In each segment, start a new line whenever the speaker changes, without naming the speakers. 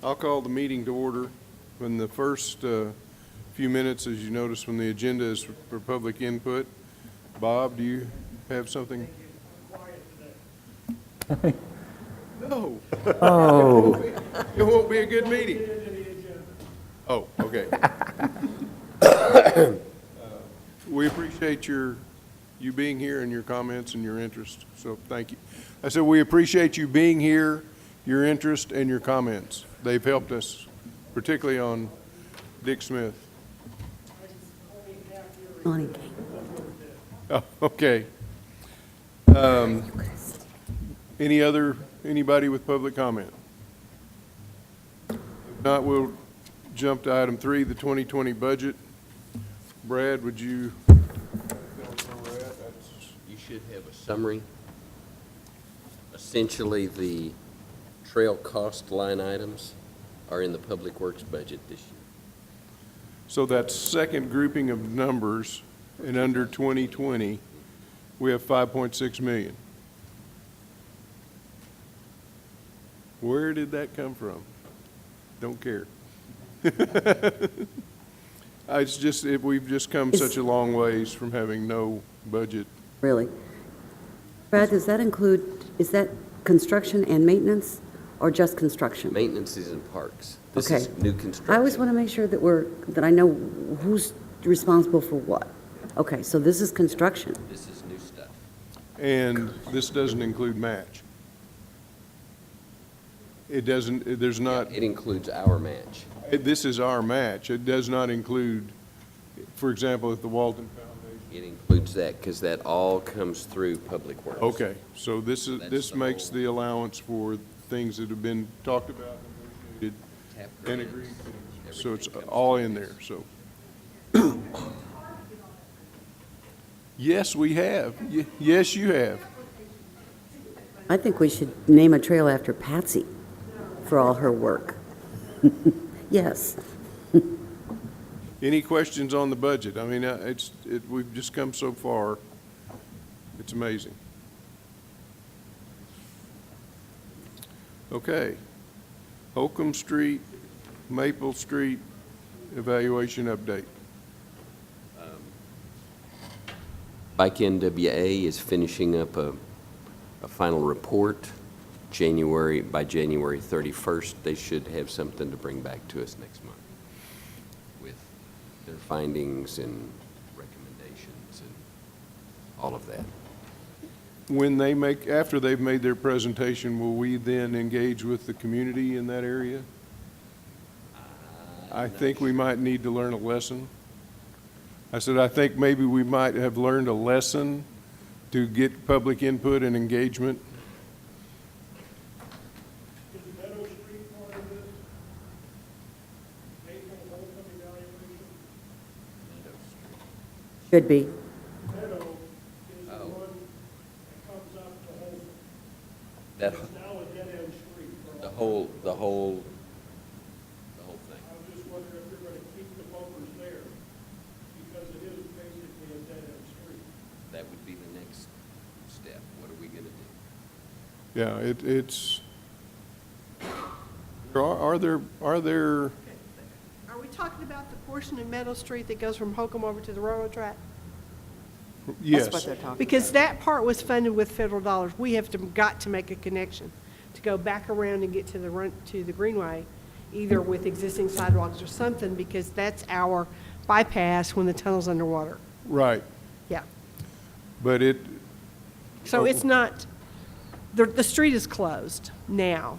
I'll call the meeting to order. In the first few minutes, as you notice when the agenda is for public input. Bob, do you have something? No.
Oh,
It won't be a good meeting. Oh, okay. We appreciate you being here and your comments and your interest, so thank you. I said we appreciate you being here, your interest, and your comments. They've helped us, particularly on Dick Smith.
Lonnie came.
Oh, okay. Anybody with public comment? If not, we'll jump to item 3, the 2020 budget. Brad, would you?
You should have a summary. Essentially, the trail cost line items are in the Public Works budget this year.
So that second grouping of numbers, and under 2020, we have 5.6 million. Where did that come from? Don't care. It's just, we've just come such a long ways from having no budget.
Really? Brad, does that include, is that construction and maintenance, or just construction?
Maintenance is in parks. This
Okay.
is new construction.
I always want to make sure that I know who's responsible for what. Okay, so this is construction.
This is new stuff.
And this doesn't include match. It doesn't, there's not,
It includes our match.
this is our match. It does not include, for example, if the Walton Foundation.
It includes that because that all comes through Public Works.
Okay, so this is,
That's
this
the
makes
whole-
the allowance for things that have been talked about, negotiated,
Tap
and
grants,
agreed to. So it's
everything comes
all
through
in
this.
there, so. Yes, we have. Yes, you have.
I think we should name a trail after Patsy for all her work. Yes.
Any questions on the budget? I mean, we've just come so far. It's amazing. Okay. Holcomb Street, Maple Street, evaluation update.
Bike NWA is finishing up a final report. By January 31st, they should have something to bring back to us next month with their findings and recommendations and all of that.
When they after they've made their presentation, will we then engage with the community in that area? I think we might need to learn a lesson. I said, I think maybe we might have learned a lesson to get public input and engagement.
Is Meadow Street part of this? Maple Holcomb evaluation?
Should be.
Meadow is the
Oh.
one that comes up to Holcomb.
That,
It's now a dead-end street for
the
all.
whole thing.
I was just wondering if you're gonna keep the bumpers there, because it is basically a dead-end street.
That would be the next step. What are we going to do?
Yeah, it's, are there,
Are we talking about the portion of Meadow Street that goes from Holcomb over to the railroad track?
yes.
Because that part was funded with federal dollars. We have got to make a connection to go back around and get to the Greenway, either with existing sidewalks or something, because that's our bypass when the tunnel's underwater.
Right,
Yeah.
but
So it's not, the street is closed now.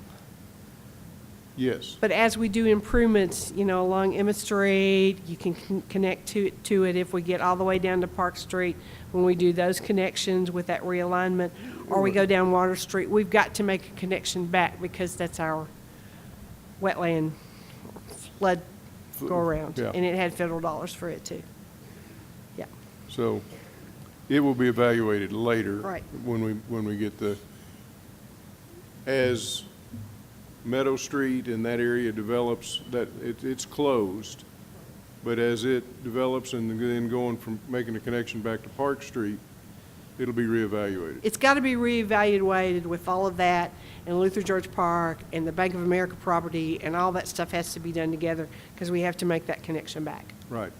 yes.
But as we do improvements, along Emmett Street, you can connect to it if we get all the way down to Park Street, when we do those connections with that realignment, or we go down Water Street, we've got to make a connection back because that's our wetland flood go-around.
Yeah.
And it had federal dollars for it too. Yeah.
So it will be evaluated later.
Right.
When we get as Meadow Street and that area develops, that it's closed. But as it develops and then going from making a connection back to Park Street, It'll be reevaluated.
It's got to be reevaluated with all of that, and Luther George Park, and the Bank of America property, and all that stuff has to be done together, because we have to make that connection back.
Right.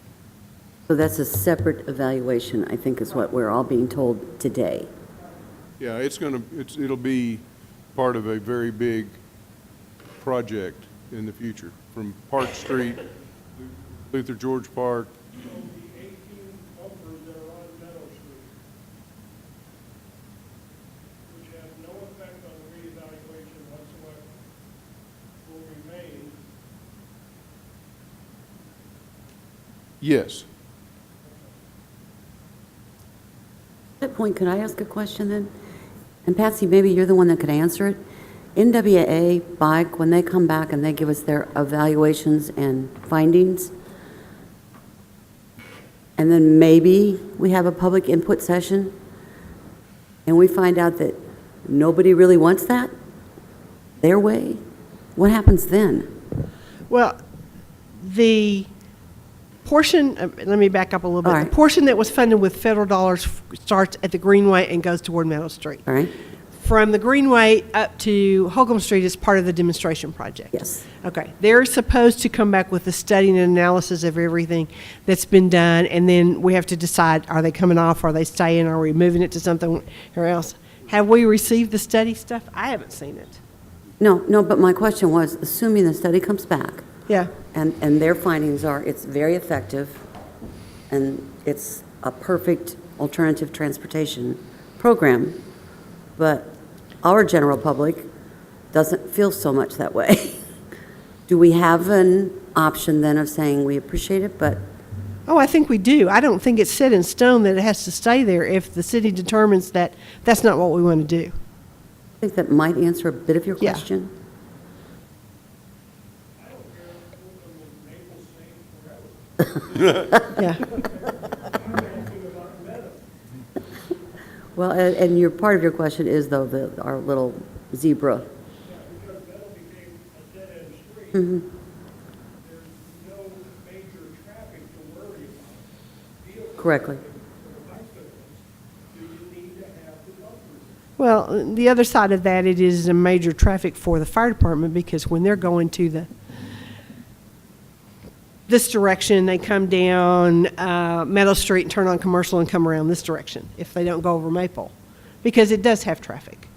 So that's a separate evaluation, I think is what we're all being told today.
Yeah, it'll be part of a very big project in the future, from Park Street, Luther George Park.
So the 18 bumpers that are on Meadow Street, which have no effect on the reevaluation whatsoever, will remain.
Yes.
At that point, could I ask a question then? And Patsy, maybe you're the one that could answer it. NWA, Bike, when they come back and they give us their evaluations and findings, and then maybe we have a public input session, and we find out that nobody really wants that their way, what happens then?
Well, the portion, let me back up a little bit.
All
The
right.
portion that was funded with federal dollars starts at the Greenway and goes toward Meadow Street.
All right?
From the Greenway up to Holcomb Street is part of the demonstration project.
Yes.
Okay, they're supposed to come back with a study and analysis of everything that's been done, and then we have to decide, are they coming off, are they staying, are we moving it to something else? Have we received the study stuff? I haven't seen it.
No, but my question was, assuming the study comes back,
Yeah,
and their findings are it's very effective, and it's a perfect alternative transportation program, but our general public doesn't feel so much that way. Do we have an option then of saying we appreciate it, but
oh, I think we do. I don't think it's set in stone that it has to stay there if the city determines that that's not what we want to do.
I think that might answer a bit of your
Yeah.
question?
Yeah.
Well, and your, part of your question is, though, our little zebra.
Because Meadow became a dead-end street,
Mhm.
there's no major traffic to worry about. Vehicles
Correctly.
or bicycles, do you need to have the bumpers?
Well, the other side of that, it is a major traffic for the fire department, because when they're going to this direction, they come down Meadow Street and turn on Commercial and come around this direction if they don't go over Maple, because it does have traffic.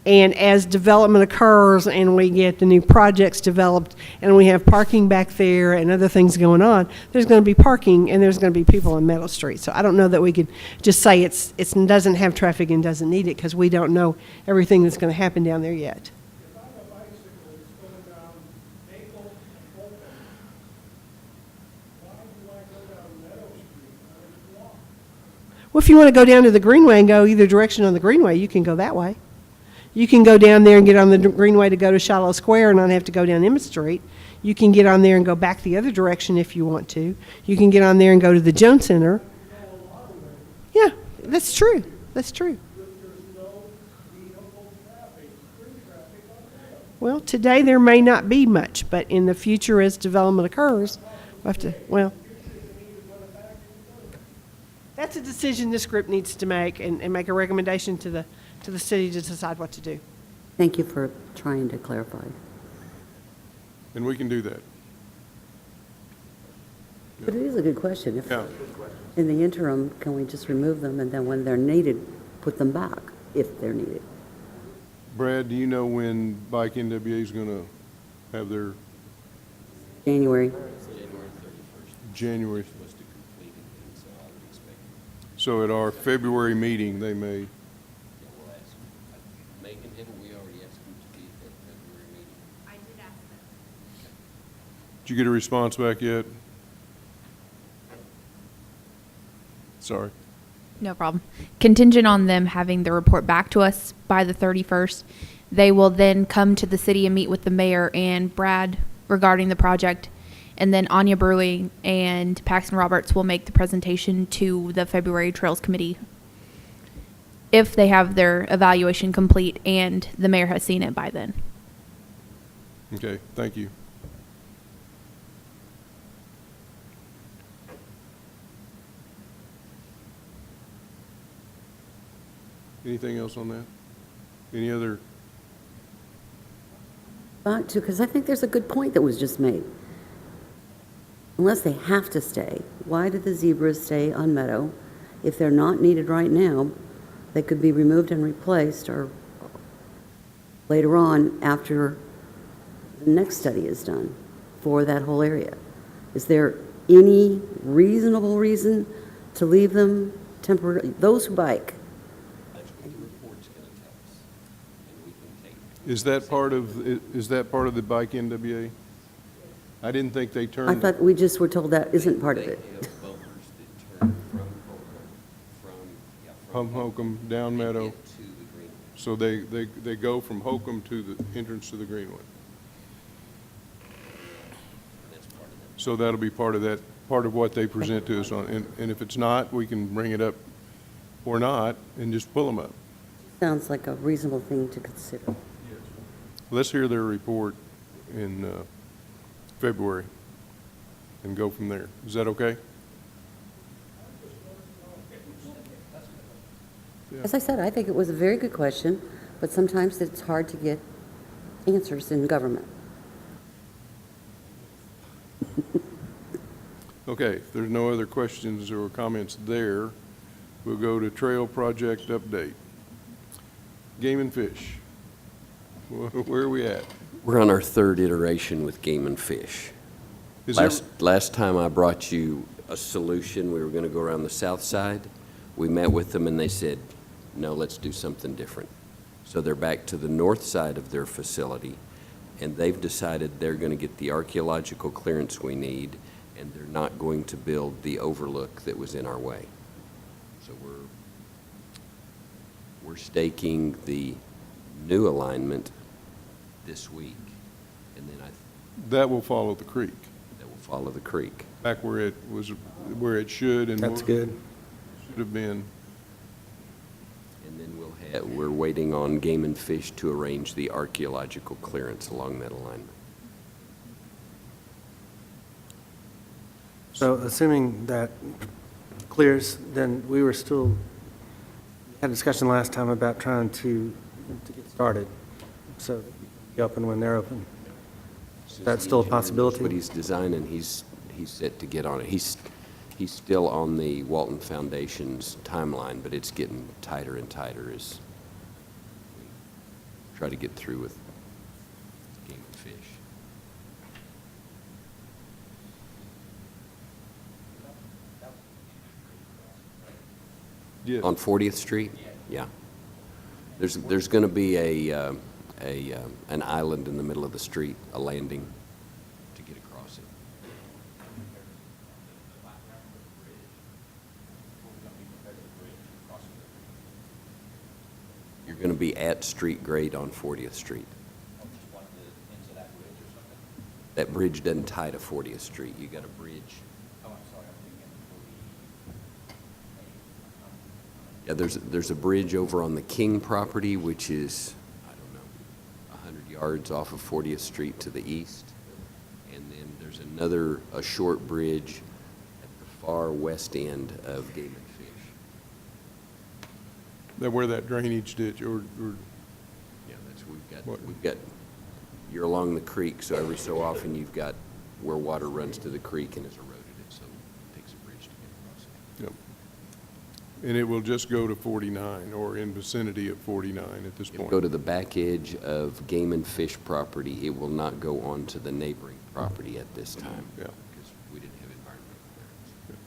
And as development occurs and we get the new projects developed and we have parking back there and other things going on, there's going to be parking and there's going to be people on Meadow Street. So I don't know that we could just say it doesn't have traffic and doesn't need it, because we don't know everything that's going to happen down there yet.
If I'm a bicycle that's going down Maple and Fulton, why do I go down Meadow Street on a walk?
Well, if you want to go down to the Greenway and go either direction on the Greenway, you can go that way. You can go down there and get on the Greenway to go to Shiloh Square and not have to go down Emmett Street. You can get on there and go back the other direction if you want to. You can get on there and go to the Jones Center. Yeah, that's true. That's true.
There's no vehicle traffic, free traffic on Meadow.
Well, today there may not be much, but in the future, as development occurs, we'll have to, well, that's a decision this group needs to make and make a recommendation to the city to decide what to do.
Thank you for trying to clarify.
And we can do that.
But it is a good question. If,
Yeah.
in the interim, can we just remove them, and then when they're needed, put them back, if they're needed?
Brad, do you know when Bike NWA is going to have their
January.
January? So at our February meeting, they may,
Megan, haven't we already asked them to be at that February meeting?
I did ask them.
did you get a response back yet? Sorry.
No problem. Contingent on them having the report back to us by the 31st, they will then come to the city and meet with the mayor and Brad regarding the project. And then Anya Burley and Paxton Roberts will make the presentation to the February Trails Committee if they have their evaluation complete and the mayor has seen it by then.
Okay, thank you. Anything else on that? Any other?
Back to, because I think there's a good point that was just made. Unless they have to stay, why do the zebras stay on Meadow? If they're not needed right now, they could be removed and replaced, or later on, after the next study is done for that whole area. Is there any reasonable reason to leave them temporarily? Those who bike,
That's what the report's going to tell us, and we can take.
Is that part of the bike NWA? I didn't think they
I
turned.
thought we just were told that isn't part of it.
They have bumpers that turn from
From Holcomb down Meadow,
get to the Greenway.
so they go from Holcomb to the entrance to the Greenway.
That's part of that.
So that'll be part of that, part of what they present to us on, and if it's not, we can bring it up or not, and just pull them up.
Sounds like a reasonable thing to consider.
Let's hear their report in February and go from there. Is that okay?
As I said, I think it was a very good question, but sometimes it's hard to get answers in government.
Okay, if there's no other questions or comments there, we'll go to trail project update. Game and Fish. Where are we at?
We're on our third iteration with Game and Fish.
Is there,
Last time I brought you a solution, we were going to go around the south side. We met with them and they said, no, let's do something different. So they're back to the north side of their facility, and they've decided they're going to get the archaeological clearance we need, and they're not going to build the overlook that was in our way. So we're staking the new alignment this week, and then
that will follow the creek,
that will follow the creek.
back where it was, where it should and
That's good.
should have been.
And then we're waiting on Game and Fish to arrange the archaeological clearance along that alignment.
So assuming that clears, then we were still, had a discussion last time about trying to get started, so be open when they're open. That's still a possibility?
That's what he's designing, he's set to get on it. He's still on the Walton Foundation's timeline, but it's getting tighter and tighter as we try to get through with Game and Fish.
Yes.
On 40th Street? Yeah. There's going to be an island in the middle of the street, a landing to get across it. You're going to be at street grade on 40th Street. That bridge doesn't tie to 40th Street. You got a bridge. Yeah, there's a bridge over on the King property, which is, I don't know, 100 yards off of 40th Street to the east. And then there's a short bridge at the far west end of Game and Fish.
That where that drainage ditch, or
Yeah,
What?
we've got, you're along the creek, so every so often you've got where water runs to the creek and has eroded it, so it takes a bridge to get across it.
yep. And it will just go to 49, or in vicinity of 49 at this
It'll
point.
go to the back edge of Game and Fish property. It will not go on to the neighboring property at this time.
Yeah.
Because we didn't have environmental clearance.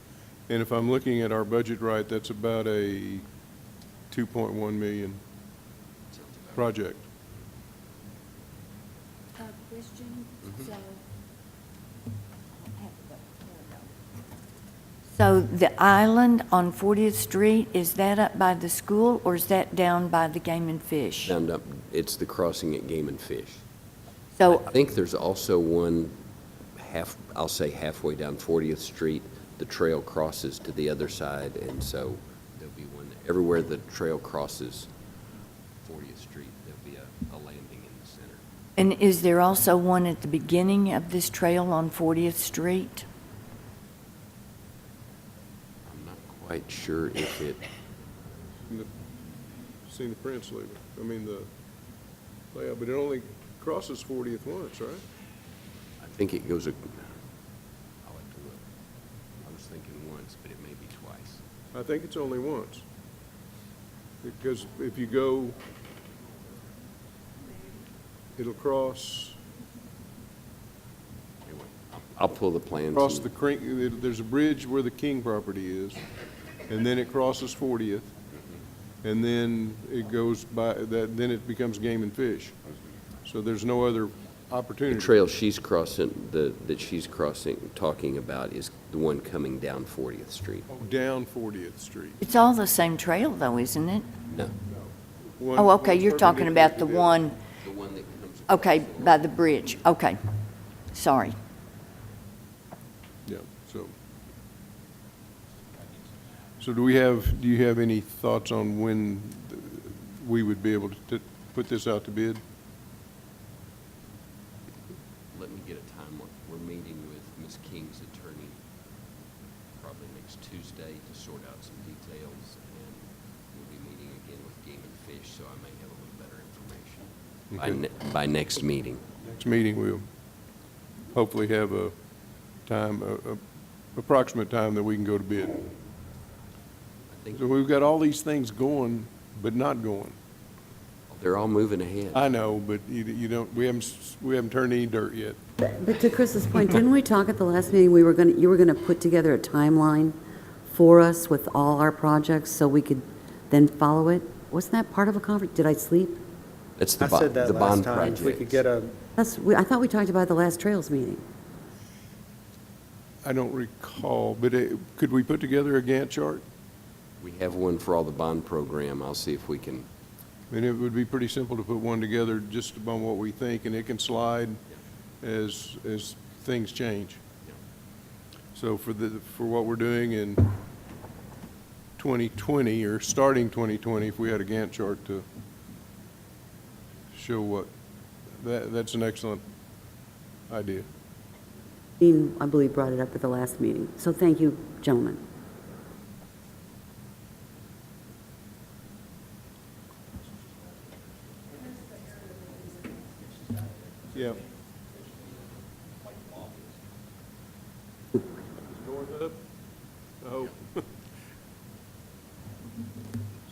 And if I'm looking at our budget right, that's about a 2.1 million
Sounds about right.
project.
Question, so the island on 40th Street, is that up by the school or is that down by the Game and Fish?
Down up, it's the crossing at Game and Fish.
So,
I think there's also one I'll say halfway down 40th Street, the trail crosses to the other side, and so there'll be one, everywhere the trail crosses 40th Street, there'll be a landing in the center.
and is there also one at the beginning of this trail on 40th Street?
I'm not quite sure if it,
seen the prints leaving. I mean, the layout, but it only crosses 40th once, right?
I think it goes, I'll have to look. I was thinking once, but it may be twice.
I think it's only once. Because if you go, it'll cross,
Anyway, I'll pull the plans.
cross
and-
the creek, there's a bridge where the King property is, and then it crosses 40th, and then it goes by, then it becomes Game and Fish. So there's no other
The
opportunity.
trail she's crossing, that she's crossing, talking about is the one coming down 40th Street.
Down 40th Street.
It's all the same trail though, isn't it?
No,
One-
Oh, okay,
one's
you're talking about the
perpendicular
one,
the one that comes.
okay, by the bridge, okay. Sorry.
to the- Yeah, so do you have any thoughts on when we would be able to put this out to bid?
Let me get a time. We're meeting with Ms. King's attorney probably next Tuesday to sort out some details, and we'll be meeting again with Game and Fish, so I may have a little better information by next meeting.
Next meeting, we'll hopefully have a time, approximate time that we can go to bid.
I think
So we've got all these things going, but not going.
they're all moving ahead.
I know, but you don't, we haven't turned any dirt yet.
But to Chris's point, didn't we talk at the last meeting, you were gonna put together a timeline for us with all our projects so we could then follow it? Wasn't that part of a conference? Did I sleep?
That's
I said that
the
last
bond
time. If we could get
projects.
a,
I thought we talked about it the last Trails meeting.
I don't recall, but could we put together a Gantt chart?
We have one for all the bond program. I'll see if we can.
I mean, it would be pretty simple to put one together just upon what we think, and it can slide as things change. So for what we're doing in 2020, or starting 2020, if we had a Gantt chart to show what, that's an excellent idea.
Dean, I believe, brought it up at the last meeting. So thank you, gentlemen.
Yeah. North up? I hope.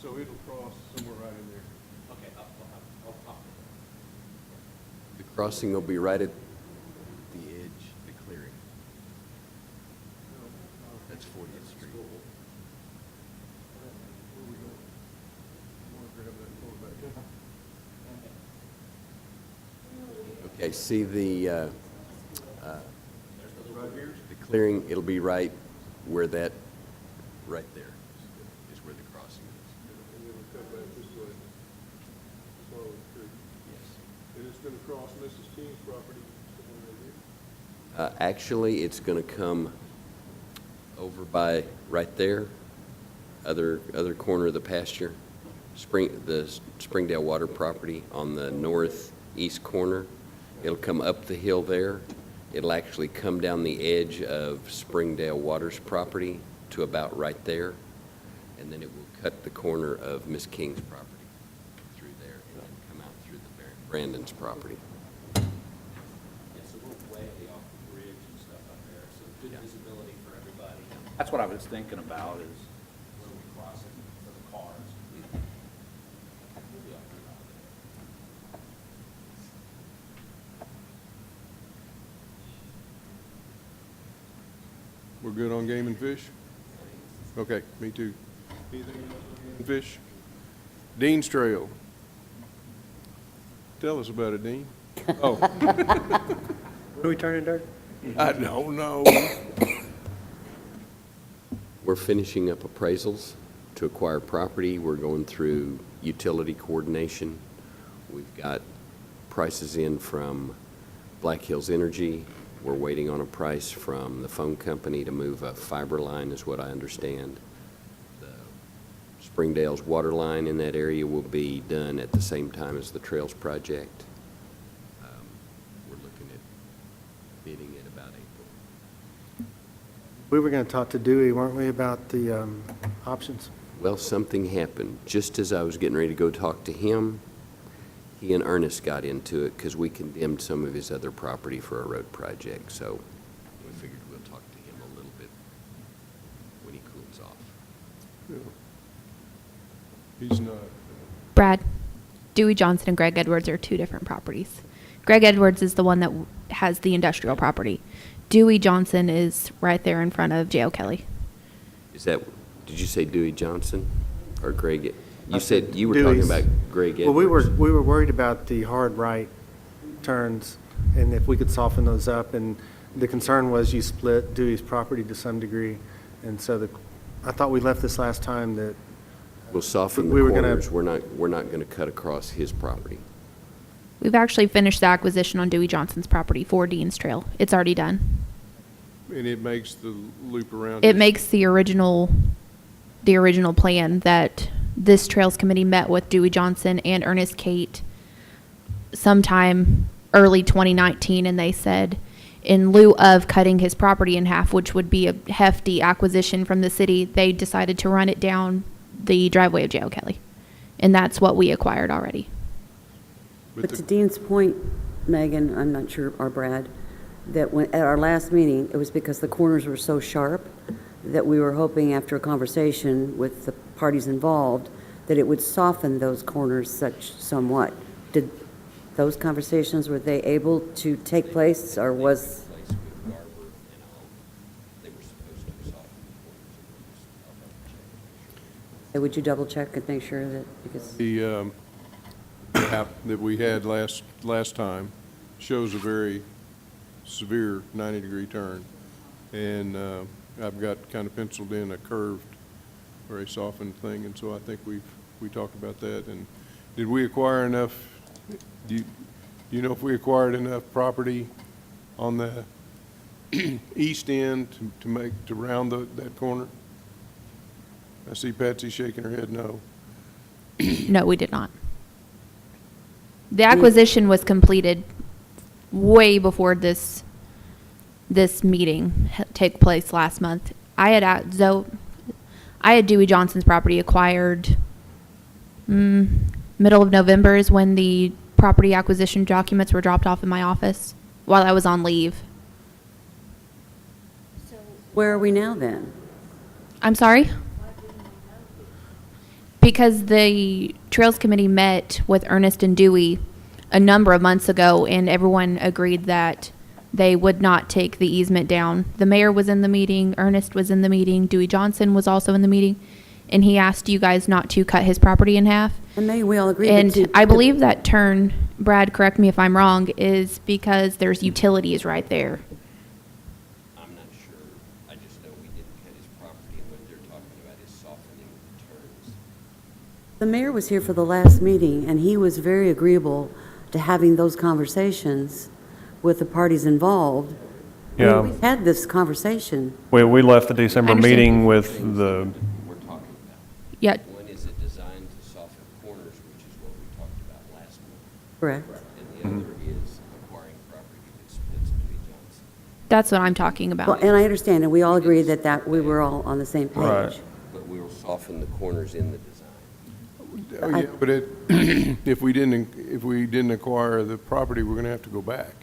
So it'll cross somewhere right in there.
The crossing will be right at the edge, the clearing. That's 40th Street. Okay, see the clearing, it'll be right where that, right there is where the crossing is.
And then it'll cut back this way. Slowly through.
Yes.
And it's gonna cross Mrs. King's property somewhere right here.
Actually, it's going to come over by, right there, other corner of the pasture, the Springdale Water property on the northeast corner. It'll come up the hill there. It'll actually come down the edge of Springdale Water's property to about right there, and then it will cut the corner of Miss King's property through there, and then come out through the Brandon's property.
Yeah, so we're way off the bridge and stuff up there, so good visibility for everybody. That's what I was thinking about, is where we cross it for the cars. We'll be up there about that.
We're good on Game and Fish? Okay, me too. Anything else on Game and Fish? Dean's Trail. Tell us about it, Dean. Oh,
what are we turning dirt?
I don't know.
We're finishing up appraisals to acquire property. We're going through utility coordination. We've got prices in from Black Hills Energy. We're waiting on a price from the phone company to move a fiber line, is what I understand. The Springdale's water line in that area will be done at the same time as the Trails project. We're looking at bidding at about April.
We were going to talk to Dewey, weren't we, about the options?
Well, something happened. Just as I was getting ready to go talk to him, he and Ernest got into it because we condemned some of his other property for a road project. So we figured we'll talk to him a little bit when he cools off.
He's not.
Brad, Dewey Johnson and Greg Edwards are two different properties. Greg Edwards is the one that has the industrial property. Dewey Johnson is right there in front of J.L. Kelly.
Is that, did you say Dewey Johnson or Greg?
I
You said,
said
you were talking
Dewey's.
about Greg
Well,
Edwards.
we were worried about the hard right turns, and if we could soften those up, and the concern was you split Dewey's property to some degree, and so I thought we left this last time that,
We'll soften the
we were gonna-
corners. We're not going to cut across his property.
We've actually finished the acquisition on Dewey Johnson's property for Dean's Trail. It's already done.
And it makes the loop around.
It makes the original plan that this Trails Committee met with Dewey Johnson and Ernest Kate sometime early 2019, and they said in lieu of cutting his property in half, which would be a hefty acquisition from the city, they decided to run it down the driveway of J.L. Kelly. And that's what we acquired already.
But to Dean's point, Megan, I'm not sure, or Brad, that when, at our last meeting, it was because the corners were so sharp that we were hoping after a conversation with the parties involved that it would soften those corners somewhat. Did those conversations, were they able to take place, or was?
Place with Garber and all, they were supposed to soften the corners.
Would you double check and make sure that, because,
The map that we had last time shows a very severe 90-degree turn. And I've got kind of penciled in a curved or a softened thing, and so I think we talked about that. And did we acquire enough, do you know if we acquired enough property on the east end to round that corner? I see Patsy shaking her head no.
No, we did not. The acquisition was completed way before this meeting took place last month. I had Dewey Johnson's property acquired middle of November is when the property acquisition documents were dropped off in my office while I was on leave.
where are we now then?
I'm sorry? Because the Trails Committee met with Ernest and Dewey a number of months ago, and everyone agreed that they would not take the easement down. The mayor was in the meeting, Ernest was in the meeting, Dewey Johnson was also in the meeting, and he asked you guys not to cut his property in half.
And maybe we all agree.
And I believe that turn, Brad, correct me if I'm wrong, is because there's utilities right there.
I'm not sure. I just know we didn't cut his property, and what they're talking about is softening the turns.
The mayor was here for the last meeting, and he was very agreeable to having those conversations with the parties involved. I mean,
Yeah.
We've had this conversation.
We left the December
understand.
meeting with the,
We're talking about.
Yeah,
One is it designed to soften corners, which is what we talked about last month.
Correct.
And the other is acquiring property that splits Dewey Johnson.
that's what I'm talking
Well,
about.
and I understand, and we all agreed that we were all on the same
Right.
page.
But we will soften the corners in the design.
Oh, yeah, but if we didn't acquire the property, we're going to have to go back.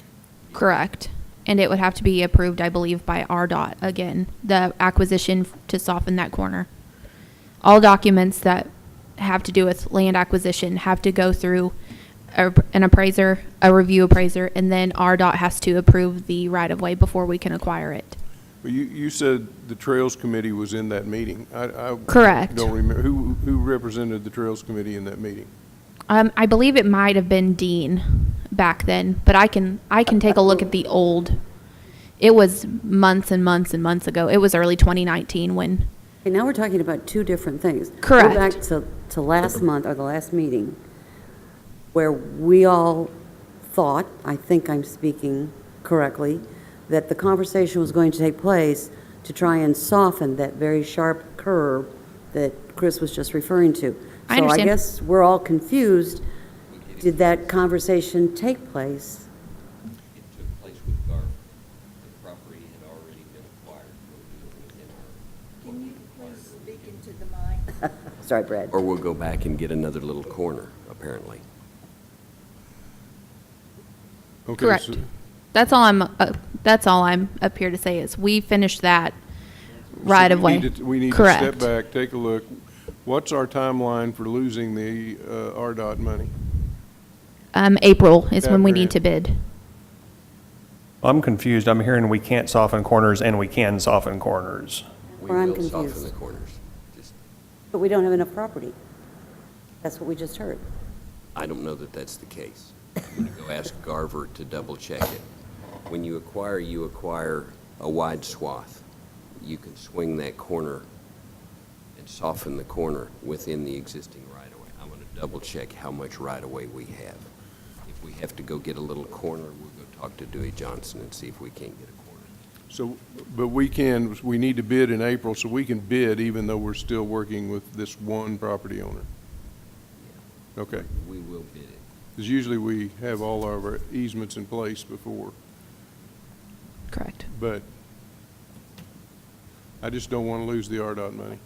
Correct. And it would have to be approved, I believe, by RDOT again, the acquisition to soften that corner. All documents that have to do with land acquisition have to go through an appraiser, a review appraiser, and then RDOT has to approve the right-of-way before we can acquire it.
But you said the Trails Committee was in that meeting. I
Correct.
don't remember. Who represented the Trails Committee in that meeting?
I believe it might have been Dean back then, but I can take a look at the old. It was months and months and months ago. It was early 2019 when.
Okay, now we're talking about two different things.
Correct.
Go back to last month, or the last meeting, where we all thought, I think I'm speaking correctly, that the conversation was going to take place to try and soften that very sharp curve that Chris was just referring to.
I
So I
understand.
guess we're all confused. Did that conversation take place?
It took place with Garber. The property had already been acquired. We'll do it within our, what we acquired
speaking to the mic.
Sorry, Brad.
Or we'll go back and get another little corner, apparently.
Okay,
Correct.
so-
That's all I'm up here to say is we finished that right
so
of way.
We need to
Correct.
step back, take a look. What's our timeline for losing the RDOT money?
April is
That
when we
grant.
need to bid.
I'm confused. I'm hearing we can't soften corners and we can soften corners.
We
Or I'm
will soften
confused.
the corners. Just,
But we don't have enough property. That's what we just heard.
I don't know that that's the case. I'm going to go ask Garver to double check it. When you acquire a wide swath. You can swing that corner and soften the corner within the existing right-of-way. I'm going to double check how much right-of-way we have. If we have to go get a little corner, we'll go talk to Dewey Johnson and see if we can't get a corner.
So, but we need to bid in April, so we can bid even though we're still working with this one property owner. Okay,
We will bid it.
because usually we have all of our easements in place before,
Correct.
but I just don't want to lose the RDOT money.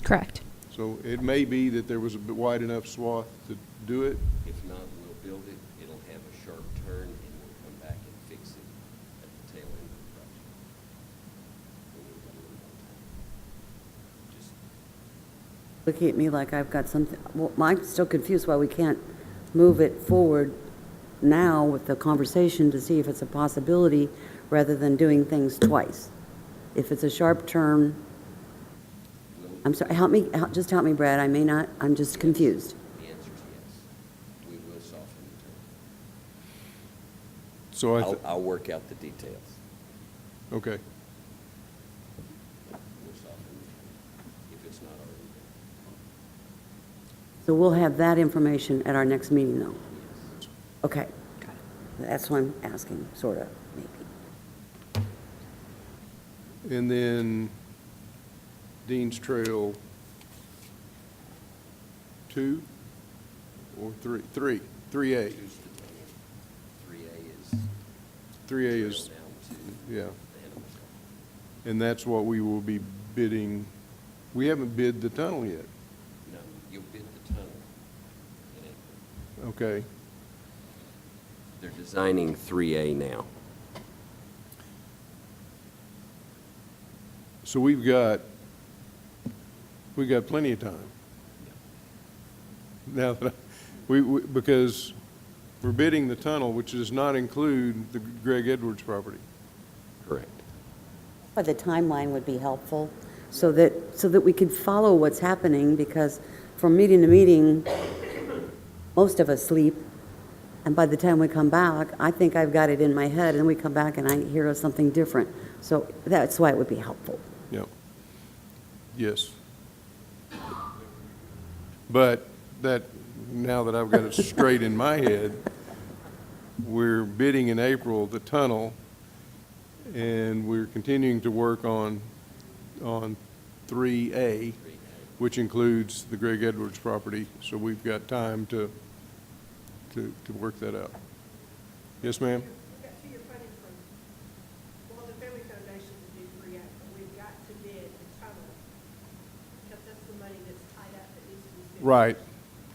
Correct.
So it may be that there was a bit wide enough swath to do it.
If not, we'll build it, it'll have a sharp turn, and we'll come back and fix it at the tail end of the project. When we've got a little more time. Just
Looking at me like I've got something, well, I'm still confused why we can't move it forward now with the conversation to see if it's a possibility rather than doing things twice. If it's a sharp turn, I'm sorry, just help me, Brad, I may not, I'm just confused.
the answer is yes. We will soften the
So
turn. I'll work out the details.
okay,
We'll soften the turn, if it's not already
So we'll have that information at our next meeting, though?
done.
Okay. That's what I'm asking, sort of, maybe.
and then Dean's Trail 2 or 3? 3A.
3A is
3A is,
down to
yeah,
the animal shelter.
and that's what we will be bidding. We haven't bid the tunnel yet.
No, you'll bid the tunnel in April.
Okay,
They're designing 3A now.
so we've got plenty of time. Now that because we're bidding the tunnel, which does not include the Greg Edwards property.
Correct.
But the timeline would be helpful, so that we could follow what's happening, because from meeting to meeting, most of us sleep, and by the time we come back, I think I've got it in my head, and we come back and I hear something different. So that's why it would be helpful.
Yep. Yes. But now that I've got it straight in my head, we're bidding in April the tunnel, and we're continuing to work on 3A, which includes the Greg Edwards property, so we've got time to work that out. Yes, ma'am?
We got 2-year funding from Walden Family Foundation to do 3A, but we've got to bid the tunnel, because that's the money that's tied up that needs to be spent.
Right,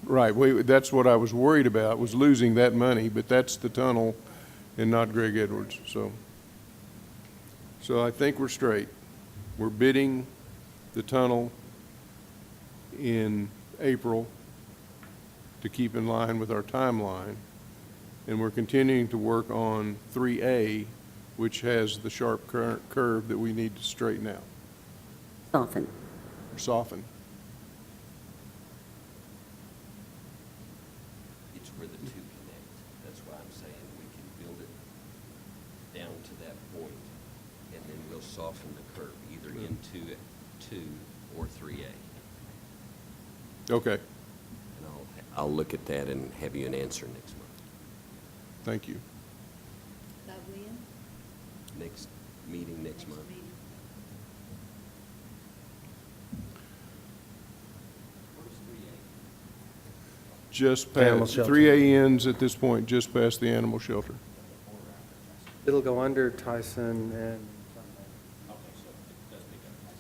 right. That's what I was worried about, was losing that money, but that's the tunnel and not Greg Edwards, so. So I think we're straight. We're bidding the tunnel in April to keep in line with our timeline, and we're continuing to work on 3A, which has the sharp curve that we need to straighten out,
Often.
or soften.
It's where the two connect. That's why I'm saying we can build it down to that point, and then we'll soften the curve, either into 2 or 3A.
Okay,
And I'll look at that and have you an answer next month.
thank you.
Next meeting next month. Where's 3A?
Just
Animal
past,
shelter.
3A ends at this point, just past the animal shelter.
It'll go under Tyson and,
Okay, so it does pick up.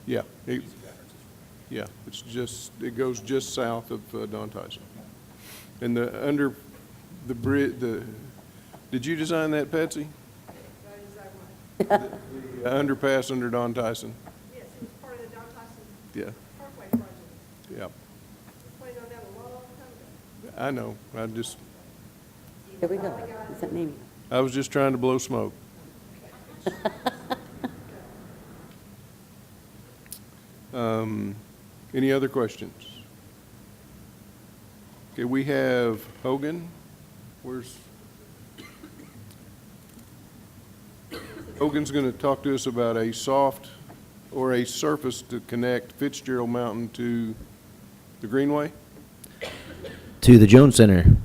Yeah,
Easy reference as
Yeah, it's just, it goes just south of Don Tyson. And the bridge, did you design that, Patsy? The underpass under Don Tyson?
Yes, it was part of the Don Tyson
Yeah,
Parkway project.
yeah.
Played on that a long time ago.
I know,
Here we go. Is that Mimi?
I was just trying to blow smoke. Any other questions? Okay, we have Hogan. Hogan's going to talk to us about a soft or a surface to connect Fitzgerald Mountain to the Greenway,
To the Jones Center.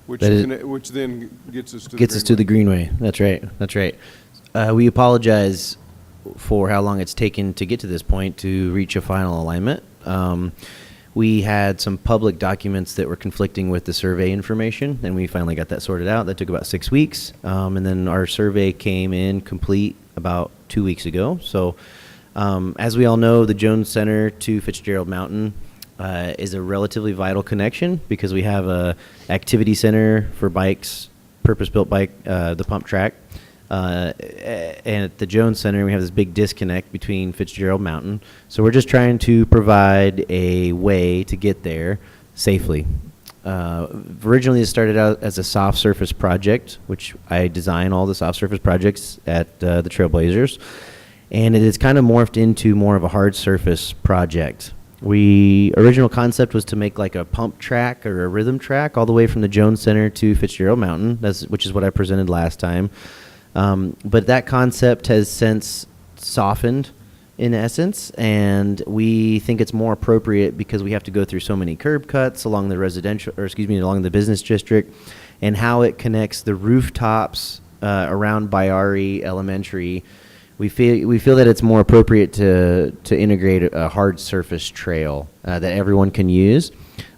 which
That is-
which then gets us to the
Gets us to the
Greenway.
Greenway. That's right. That's right. We apologize for how long it's taken to get to this point to reach a final alignment. We had some public documents that were conflicting with the survey information, and we finally got that sorted out. That took about 6 weeks. And then our survey came in complete about 2 weeks ago. So, as we all know, the Jones Center to Fitzgerald Mountain is a relatively vital connection because we have a activity center for bikes, purpose-built bike, the pump track. And at the Jones Center, we have this big disconnect between Fitzgerald Mountain. So we're just trying to provide a way to get there safely. Originally, it started out as a soft surface project, which I design all the soft surface projects at the Trailblazers. And it has kind of morphed into more of a hard surface project. Original concept was to make like a pump track or a rhythm track all the way from the Jones Center to Fitzgerald Mountain, which is what I presented last time. But that concept has since softened in essence, and we think it's more appropriate because we have to go through so many curb cuts along the along the business district, and how it connects the rooftops around Bayari Elementary. We feel that it's more appropriate to integrate a hard surface trail that everyone can use.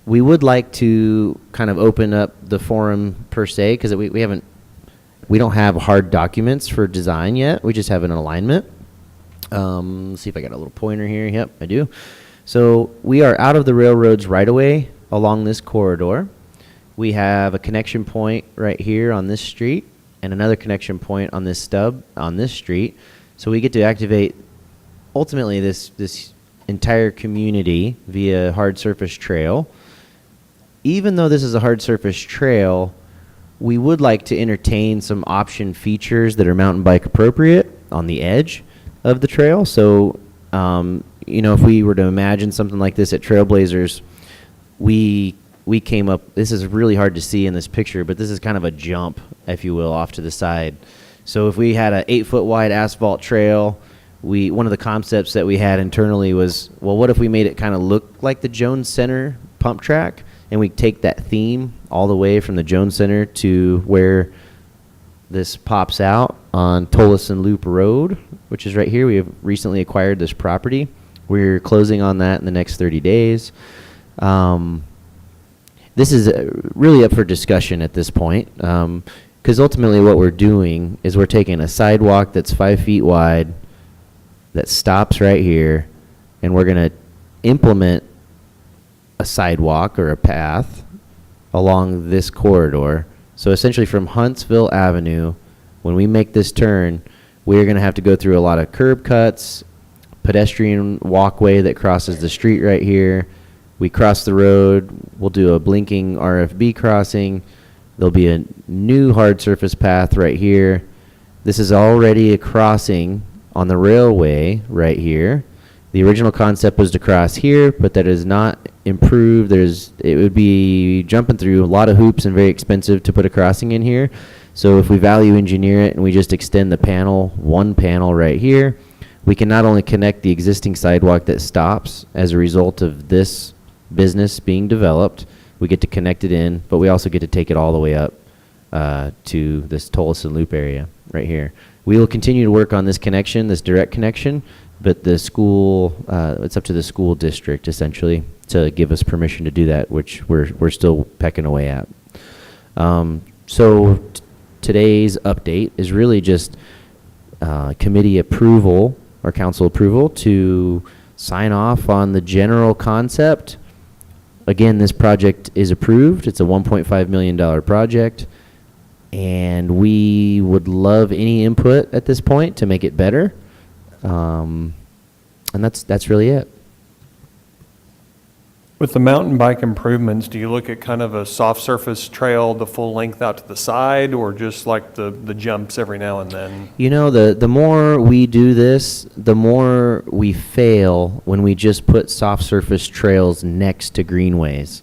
We would like to kind of open up the forum per se because we don't have hard documents for design yet. We just have an alignment. Let's see if I got a little pointer here. Yep, I do. So we are out of the railroad's right-of-way along this corridor. We have a connection point right here on this street and another connection point on this stub on this street. So we get to activate ultimately this entire community via hard surface trail. Even though this is a hard surface trail, we would like to entertain some option features that are mountain bike appropriate on the edge of the trail. So, if we were to imagine something like this at Trailblazers, we came up, this is really hard to see in this picture, but this is kind of a jump, if you will, off to the side. So if we had an 8-foot wide asphalt trail, one of the concepts that we had internally was, well, what if we made it kind of look like the Jones Center pump track? And we take that theme all the way from the Jones Center to where this pops out on Tolleson Loop Road, which is right here. We have recently acquired this property. We're closing on that in the next 30 days. This is really up for discussion at this point, because ultimately what we're doing is we're taking a sidewalk that's 5 feet wide that stops right here, and we're going to implement a sidewalk or a path along this corridor. So essentially from Huntsville Avenue, when we make this turn, we're going to have to go through a lot of curb cuts, pedestrian walkway that crosses the street right here. We cross the road, we'll do a blinking RFB crossing. There'll be a new hard surface path right here. This is already a crossing on the railway right here. The original concept was to cross here, but that is not improved. It would be jumping through a lot of hoops and very expensive to put a crossing in here. So if we value engineer it and we just extend the panel, one panel right here, we can not only connect the existing sidewalk that stops as a result of this business being developed, we get to connect it in, but we also get to take it all the way up to this Tolleson Loop area right here. We will continue to work on this connection, this direct connection, but the school, it's up to the school district essentially to give us permission to do that, which we're still pecking away at. So today's update is really just committee approval or council approval to sign off on the general concept, again, this project is approved. It's a $1.5 million project, and we would love any input at this point to make it better. And that's really it.
With the mountain bike improvements, do you look at kind of a soft surface trail the full length out to the side, or just like the jumps every now and then?
You know, the more we do this, the more we fail when we just put soft surface trails next to greenways,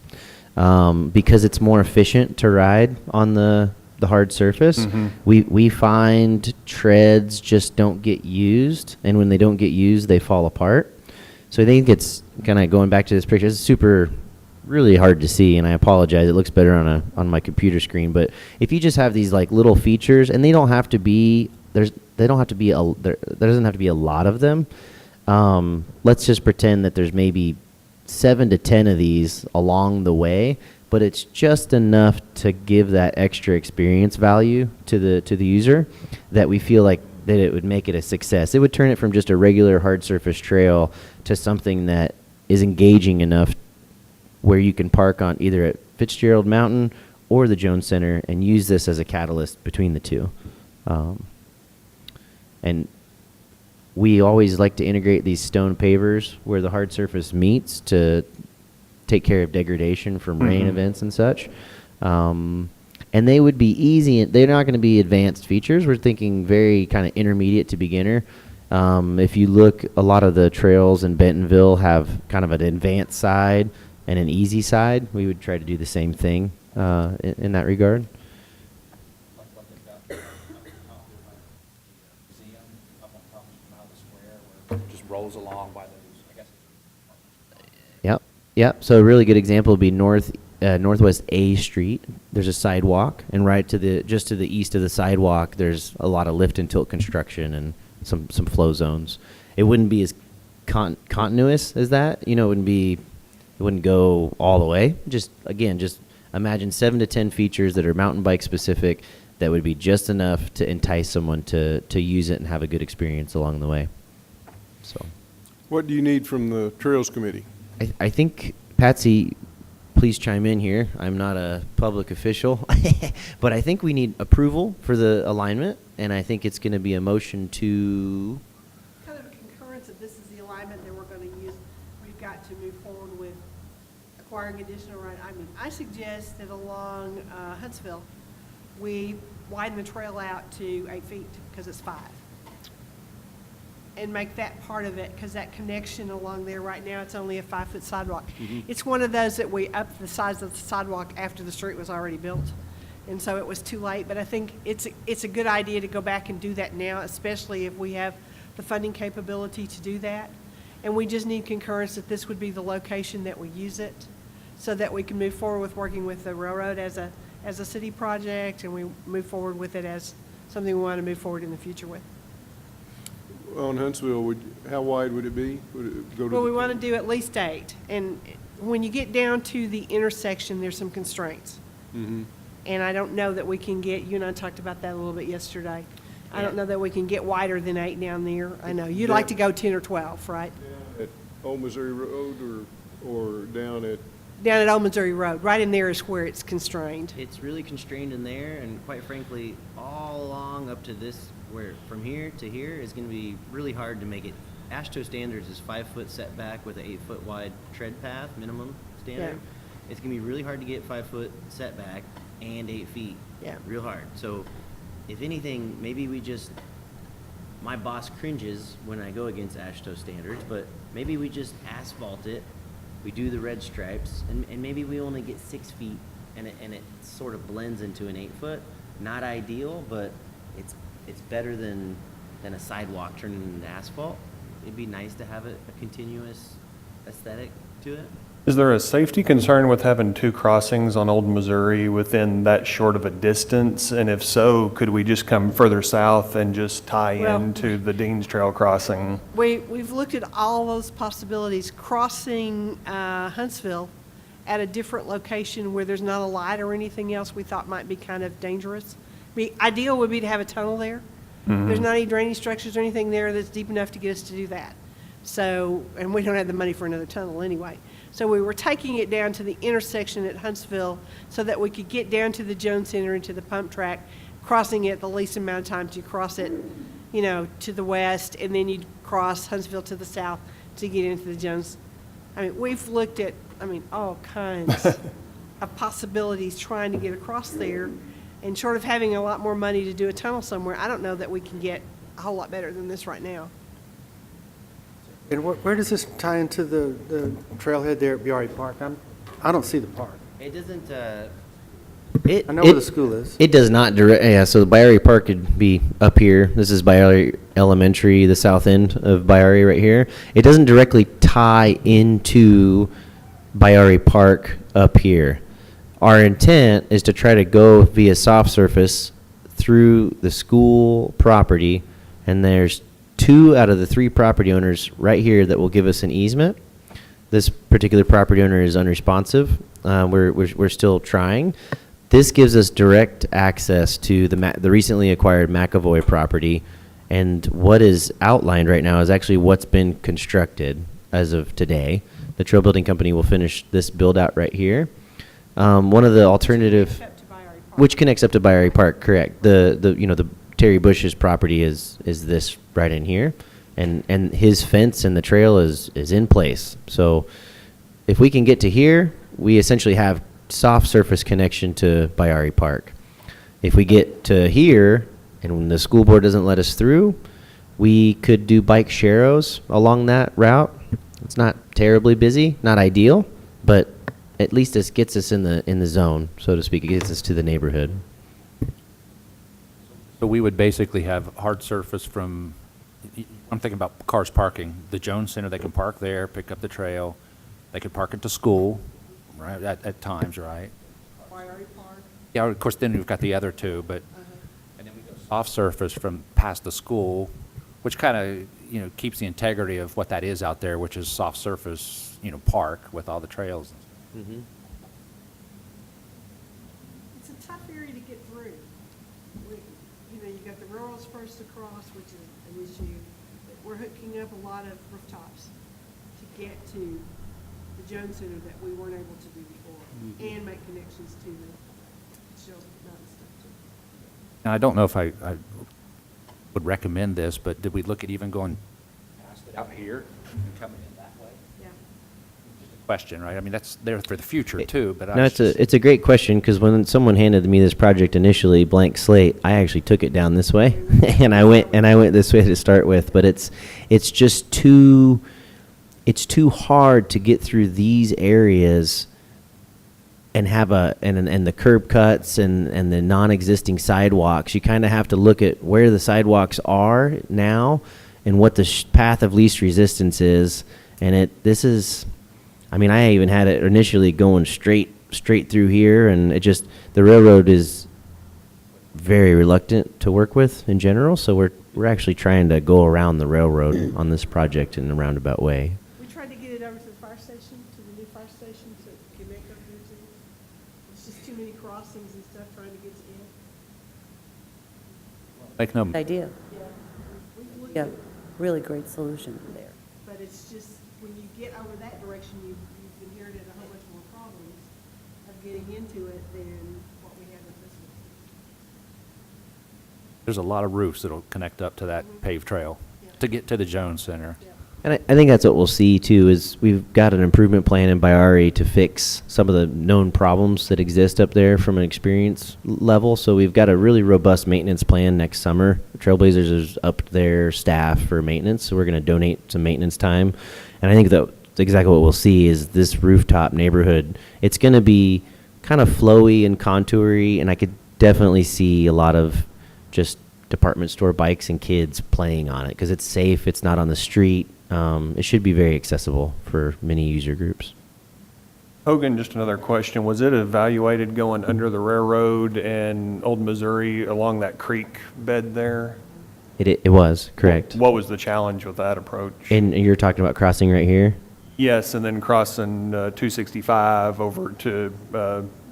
because it's more efficient to ride on the hard surface. We find treads just don't get used, and when they don't get used, they fall apart. So I think it's kind of going back to this picture. It's super, really hard to see, and I apologize. It looks better on my computer screen. But if you just have these like little features, and they don't have to be there doesn't have to be a lot of them. Let's just pretend that there's maybe 7 to 10 of these along the way, but it's just enough to give that extra experience value to the user that we feel like that it would make it a success. It would turn it from just a regular hard surface trail to something that is engaging enough where you can park on either at Fitzgerald Mountain or the Jones Center and use this as a catalyst between the two. And we always like to integrate these stone pavers where the hard surface meets to take care of degradation from rain events and such. And they would be easy. They're not going to be advanced features. We're thinking very kind of intermediate to beginner. If you look, a lot of the trails in Bentonville have kind of an advanced side and an easy side. We would try to do the same thing in that regard.
Like what they've got out there by the museum, up on top of Mile Square, where it just rolls along by those, I guess.
Yep. So a really good example would be Northwest A Street. There's a sidewalk, and just to the east of the sidewalk, there's a lot of lift and tilt construction and some flow zones. It wouldn't be as continuous as that. You know, it wouldn't go all the way. Just imagine 7 to 10 features that are mountain bike specific that would be just enough to entice someone to use it and have a good experience along the way. So,
What do you need from the Trails Committee?
I think, Patsy, please chime in here. I'm not a public official, but I think we need approval for the alignment, and I think it's going to be a motion to...
Kind of a concurrence that this is the alignment that we're going to use. We've got to move forward with acquiring additional right. I suggest that along Huntsville, we widen the trail out to 8 feet because it's 5. And make that part of it, because that connection along there right now, it's only a 5-foot sidewalk. It's one of those that we upped the size of the sidewalk after the street was already built. And so it was too late, but I think it's a good idea to go back and do that now, especially if we have the funding capability to do that. And we just need concurrence that this would be the location that we use it, so that we can move forward with working with the railroad as a city project, and we move forward with it as something we want to move forward in the future with.
On Huntsville, how wide would it be? Would it go to?
Well, we want to do at least 8, and when you get down to the intersection, there's some constraints.
Mhm.
And I don't know that we can get, you and I talked about that a little bit yesterday. I don't know that we can get wider than 8 down there. I know, you'd like to go 10 or 12, right?
Down at Old Missouri Road or down at?
Down at Old Missouri Road, right in there is where it's constrained.
It's really constrained in there, and quite frankly, all along up to this, where from here to here is going to be really hard to make it. AASHTO standards is 5-foot setback with an 8-foot wide tread path minimum standard.
Yeah.
It's going to be really hard to get 5-foot setback and 8 feet.
Yeah.
Real hard. So, if anything, maybe my boss cringes when I go against AASHTO standards, but maybe we just asphalt it. We do the red stripes, and maybe we only get 6 feet, and it sort of blends into an 8-foot. Not ideal, but it's better than a sidewalk turning into asphalt. It'd be nice to have a continuous aesthetic to it.
Is there a safety concern with having 2 crossings on Old Missouri within that short of a distance? And if so, could we just come further south and just tie into the Dean's Trail crossing?
We've looked at all those possibilities, crossing Huntsville at a different location where there's not a light or anything else we thought might be kind of dangerous. Ideal would be to have a tunnel there. There's not any drainage structures or anything there that's deep enough to get us to do that. So, and we don't have the money for another tunnel anyway. So we were taking it down to the intersection at Huntsville so that we could get down to the Jones Center and to the pump track, crossing it the least amount of time to cross it, you know, to the west, and then you'd cross Huntsville to the south to get into the Jones. I mean, we've looked at, all kinds of possibilities trying to get across there, and short of having a lot more money to do a tunnel somewhere, I don't know that we can get a whole lot better than this right now.
And where does this tie into the trailhead there at Biari Park? I don't see the park.
It doesn't,
I know where the school is.
It does not direct, yeah, so the Biari Park could be up here. This is Biari Elementary, the south end of Biari right here. It doesn't directly tie into Biari Park up here. Our intent is to try to go via soft surface through the school property, and there's 2 out of the 3 property owners right here that will give us an easement. This particular property owner is unresponsive. We're still trying. This gives us direct access to the recently acquired McAvoy property, and what is outlined right now is actually what's been constructed as of today. The Trail Building Company will finish this build out right here. One of the alternative, which connects up to Biari Park, correct? The Terry Bush's property is this right in here, and his fence and the trail is in place. So if we can get to here, we essentially have soft surface connection to Biari Park. If we get to here, and when the school board doesn't let us through, we could do bike sharrows along that route. It's not terribly busy, not ideal, but at least this gets us in the zone, so to speak. It gets us to the neighborhood.
So we would basically have hard surface from, I'm thinking about cars parking, the Jones Center, they can park there, pick up the trail. They could park it to school, right, at times, right? Yeah, of course, then we've got the other 2, but, and then we go soft surface from past the school, which kind of, keeps the integrity of what that is out there, which is soft surface, park with all the trails.
Mm-hmm.
It's a tough area to get through. You got the railroads first across, which is an issue. We're hooking up a lot of rooftops to get to the Jones Center that we weren't able to do before, and make connections to the Shell Mountain stuff too.
And I don't know if I would recommend this, but did we look at even going past it out here and coming in that way?
Yeah.
Question, right? I mean, that's there for the future too, but
No, it's a great question, because when someone handed me this project initially, blank slate, I actually took it down this way, and I went this way to start with. But it's just too hard to get through these areas and have and the curb cuts and the non-existing sidewalks. You kind of have to look at where the sidewalks are now and what the path of least resistance is. And this is, I even had it initially going straight through here, and the railroad is very reluctant to work with in general. So we're actually trying to go around the railroad on this project in a roundabout way.
We tried to get it over to the fire station, to the new fire station, to connect up there too. It's just too many crossings and stuff trying to get to it.
Make no,
Good idea.
Yeah. We've looked
Yeah,
at it,
really great solution there.
but it's just, when you get over that direction, you've inherited a whole bunch more problems of getting into it than what we have with this one.
there's a lot of roofs that'll connect up to that paved trail to get to the Jones Center.
And I think that's what we'll see too, is we've got an improvement plan in Biari to fix some of the known problems that exist up there from an experience level. So we've got a really robust maintenance plan next summer. Trailblazers is up their staff for maintenance, so we're going to donate some maintenance time. And I think that's exactly what we'll see is this rooftop neighborhood. It's going to be kind of flowy and contoury, and I could definitely see a lot of just department store bikes and kids playing on it because it's safe, it's not on the street. It should be very accessible for many user groups.
Hogan, just another question. Was it evaluated going under the railroad and Old Missouri along that creek bed there?
It was, correct.
What was the challenge with that approach?
And you're talking about crossing right here?
Yes, and then crossing 265 over to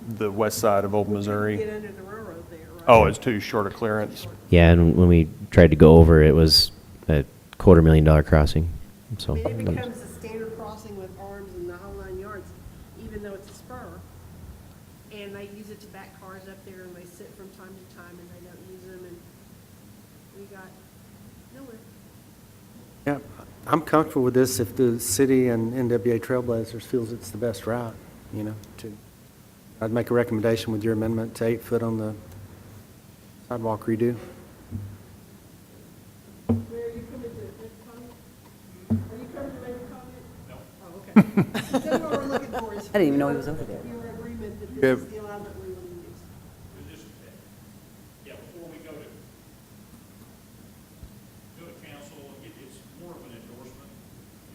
the west side of Old
Get
Missouri.
under the railroad there, right?
Oh, it's too short a clearance.
Yeah, and when we tried to go over, it was a $250,000 crossing. So,
I mean, it becomes a standard crossing with arms and the whole 9 yards, even though it's a spur. And they use it to back cars up there, and they sit from time to time, and they don't use them, and we got nowhere.
Yeah, I'm comfortable with this if the city and NWA Trailblazers feels it's the best route, I'd make a recommendation with your amendment to 8 foot on the sidewalk redo.
Mayor, you coming to make a comment? Are you coming to make a comment? No. Oh, okay. That's what we're looking for is.
I didn't even know he was over there.
Your agreement that
Yeah.
this is the alignment we want to use.
Yeah, before we go to council, it's more of an endorsement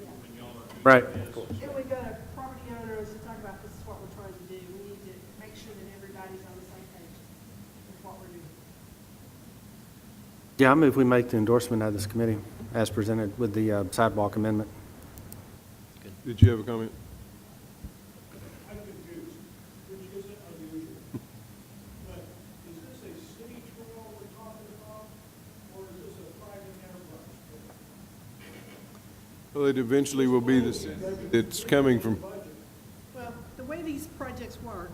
when y'all are doing
Right.
this.
And we go to property owners to talk about this is what we're trying to do. We need to make sure that everybody's on the same page with what we're doing.
Yeah, I move we make the endorsement out of this committee as presented with the sidewalk amendment.
Did you have a comment?
I'm confused, which isn't unusual. But is this a city trail we're talking about, or is this a private enterprise trail?
Well, it eventually will be the city that's coming from,
Well, the way these projects work,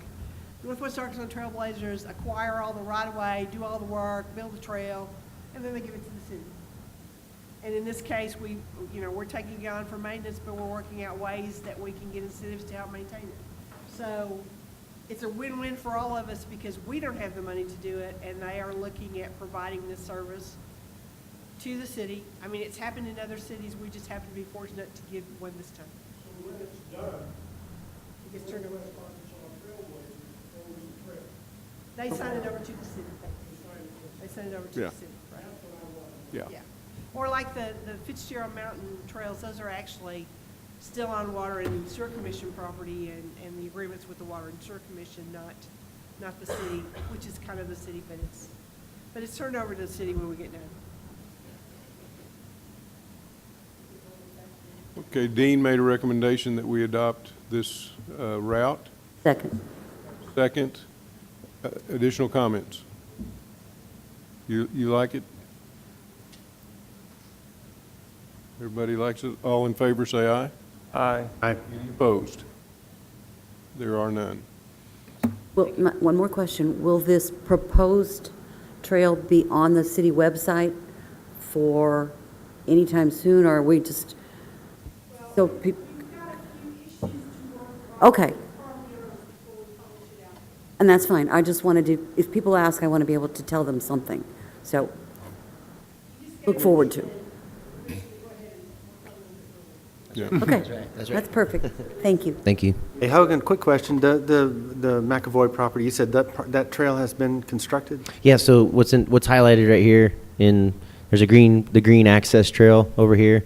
Northwest Arkansas Trailblazers acquire all the right-of-way, do all the work, build the trail, and then they give it to the city. And in this case, we're taking it on for maintenance, but we're working out ways that we can get incentives to help maintain it. So it's a win-win for all of us because we don't have the money to do it, and they are looking at providing this service to the city. I mean, it's happened in other cities. We just happen to be fortunate to give one this time.
So when it's done,
It gets turned over.
West Arkansas Trailblazers owns the trail.
They sign it over to the city. They send it over to
Yeah.
the city, right?
yeah.
Yeah. Or like the Fitzgerald Mountain Trails, those are actually still on Water and Sewer Commission property and the agreements with the Water and Sewer Commission, not the city, which is kind of the city, but it's turned over to the city when we get done.
Okay, Dean made a recommendation that we adopt this route.
Second.
Second, additional comments? You like it? Everybody likes it? All in favor, say aye.
Aye.
Any opposed? There are none.
Well, one more question. Will this proposed trail be on the city website for anytime soon, or are we just, so people? Okay. And that's fine. I just wanted to, if people ask, I want to be able to tell them something. So, look forward to.
Yeah.
Okay. That's perfect. Thank you.
thank you.
Hey, Hogan, quick question. The McAvoy property, you said that trail has been constructed?
Yeah, so what's highlighted right here there's the green access trail over here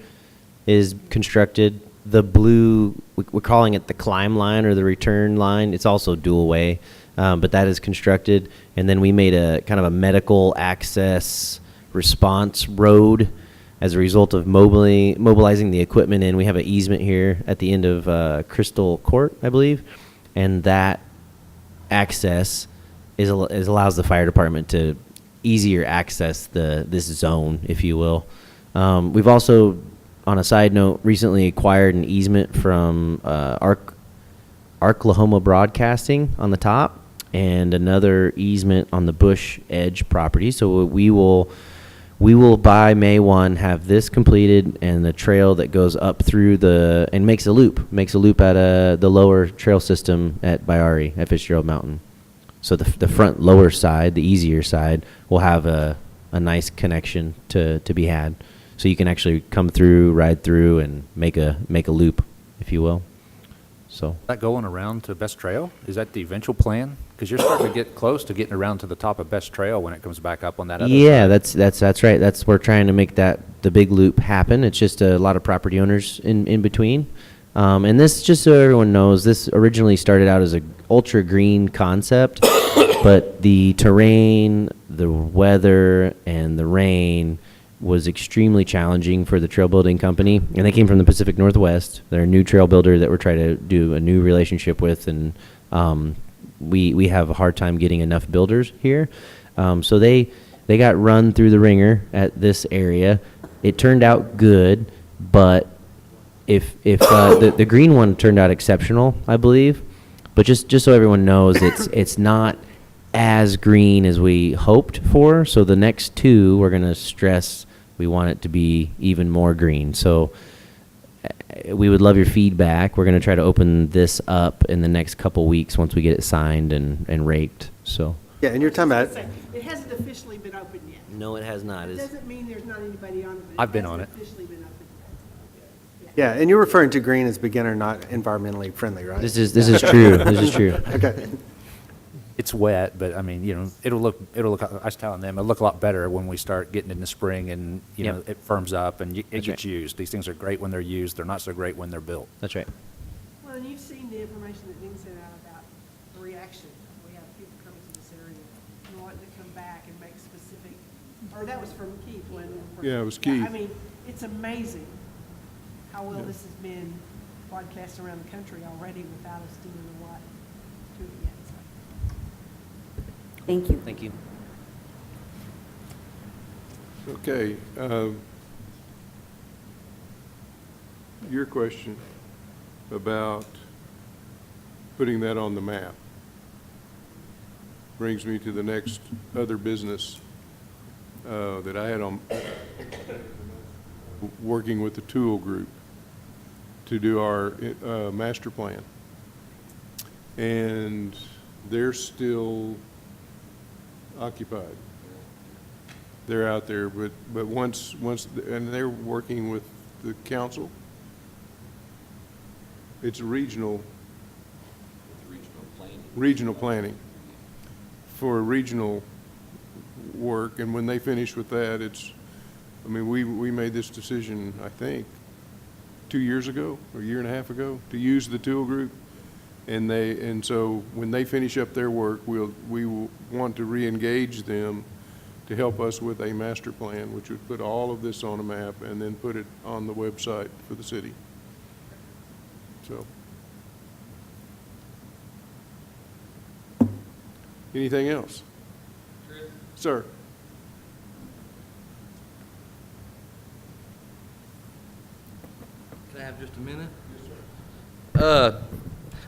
is constructed. The blue, we're calling it the climb line or the return line. It's also dual way, but that is constructed. And then we made a kind of a medical access response road as a result of mobilizing the equipment in. We have an easement here at the end of Crystal Court, I believe, and that access allows the fire department to easier access this zone, if you will. We've also, on a side note, recently acquired an easement from Arklahoma Broadcasting on the top, and another easement on the Bush Edge property. So we will by May 1 have this completed, and the trail that goes up through and makes a loop at the lower trail system at Biari at Fitzgerald Mountain. So the front lower side, the easier side, will have a nice connection to be had. So you can actually come through, ride through, and make a loop, if you will. So
Is that going around to Best Trail? Is that the eventual plan? Because you're starting to get close to getting around to the top of Best Trail when it comes back up on that other
yeah,
side.
that's right. We're trying to make the big loop happen. It's just a lot of property owners in between. And this, just so everyone knows, this originally started out as a ultra green concept, but the terrain, the weather, and the rain was extremely challenging for the trail building company, and they came from the Pacific Northwest. They're a new trail builder that we're trying to do a new relationship with, and we have a hard time getting enough builders here. So they got run through the ringer at this area. It turned out good, but if the green one turned out exceptional, I believe, but just so everyone knows, it's not as green as we hoped for. So the next two, we're going to stress we want it to be even more green. So we would love your feedback. We're going to try to open this up in the next couple weeks once we get it signed and raked. So
Yeah, and you're talking about,
It hasn't officially been opened yet.
no, it has not.
It doesn't mean there's not anybody on it, but
I've been on it.
hasn't officially been opened yet.
yeah, and you're referring to green as beginner, not environmentally friendly, right?
This is true. This is true.
Okay.
It's wet, but I mean, you know, it'll look, I was telling them, it'll look a lot better when we start getting in the spring and, you know,
Yep.
it firms up and it
That's
gets
right.
used. These things are great when they're used. They're not so great when they're built.
That's right.
Well, and you've seen the information that Dean sent out about the reaction. We have people coming to this area and wanting to come back and make specific, or that was from Keith when.
Yeah, it was
I
Keith.
mean, it's amazing how well this has been broadcast around the country already without us doing a lot to it yet. So.
Thank you.
Thank you.
Okay. Your question about putting that on the map brings me to the next other business that I had on, working with the Tool Group to do our master plan. And they're still occupied. They're out there, but once, and they're working with the council. It's regional planning for regional work, and when they finish with that, it's, I mean, we made this decision, I think, 2 years ago, or a year and a half ago, to use the Tool Group. And so when they finish up their work, we will want to re-engage them to help us with a master plan, which would put all of this on a map and then put it on the website for the city. So. Anything else? Sir?
Can I have just a minute?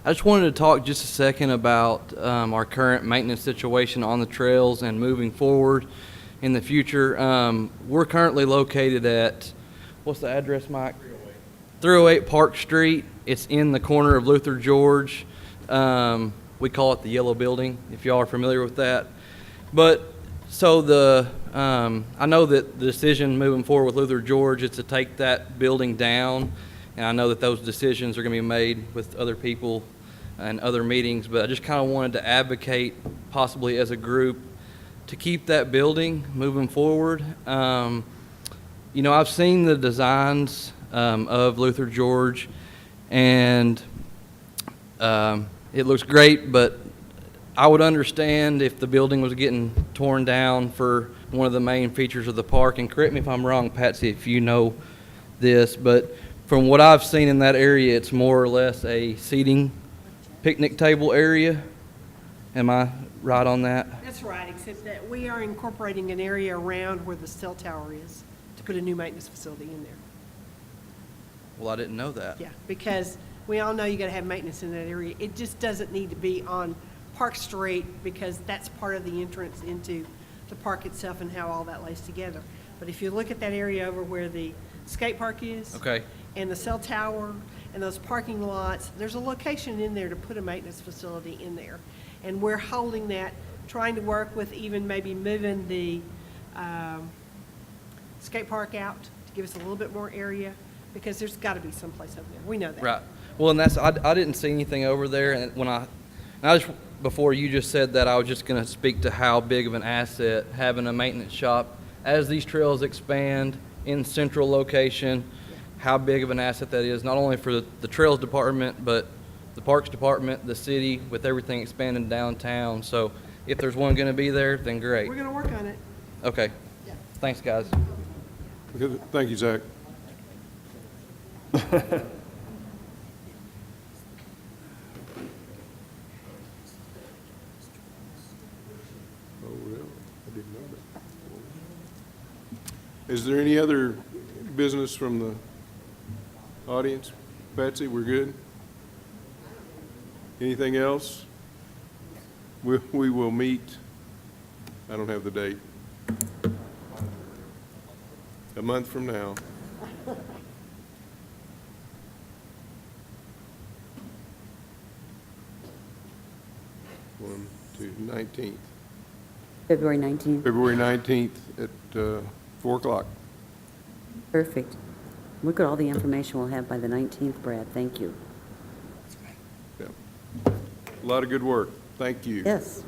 I just wanted to talk just a second about our current maintenance situation on the trails and moving forward in the future. We're currently located at, what's the address, Mike? 308 Park Street. It's in the corner of Luther George. We call it the Yellow Building, if y'all are familiar with that. But so I know that the decision moving forward with Luther George is to take that building down. And I know that those decisions are going to be made with other people and other meetings, but I just kind of wanted to advocate possibly as a group to keep that building moving forward. You know, I've seen the designs of Luther George, and it looks great, but I would understand if the building was getting torn down for one of the main features of the park. And correct me if I'm wrong, Patsy, if you know this, but from what I've seen in that area, it's more or less a seating picnic table area. Am I right on that?
That's right, except that we are incorporating an area around where the cell tower is to put a new maintenance facility in there.
Well, I didn't know that.
Yeah, because we all know you gotta have maintenance in that area. It just doesn't need to be on Park Street because that's part of the entrance into the park itself and how all that lays together. But if you look at that area over where the skate park is.
Okay.
And the cell tower and those parking lots, there's a location in there to put a maintenance facility in there. And we're holding that, trying to work with even maybe moving the skate park out to give us a little bit more area, because there's got to be someplace over there. We know that.
Right. Well, and that's, I didn't see anything over there, and when I just, before you just said that, I was just gonna speak to how big of an asset having a maintenance shop, as these trails expand in central location, how big of an asset that is, not only for the trails department, but the parks department, the city, with everything expanding downtown. So if there's one gonna be there, then great.
We're gonna work on it.
Okay.
Yeah.
Thanks, guys.
Thank you, Zach. Oh, really? I didn't know that. Is there any other business from the Audience? Betsy, we're good? Anything else? We will meet, I don't have the date. A month from now. One, two, 19th.
February 19th.
February 19th at 4 o'clock.
Perfect. Look at all the information we'll have by the 19th, Brad. Thank you.
Yeah. A lot of good work. Thank you.
Yes.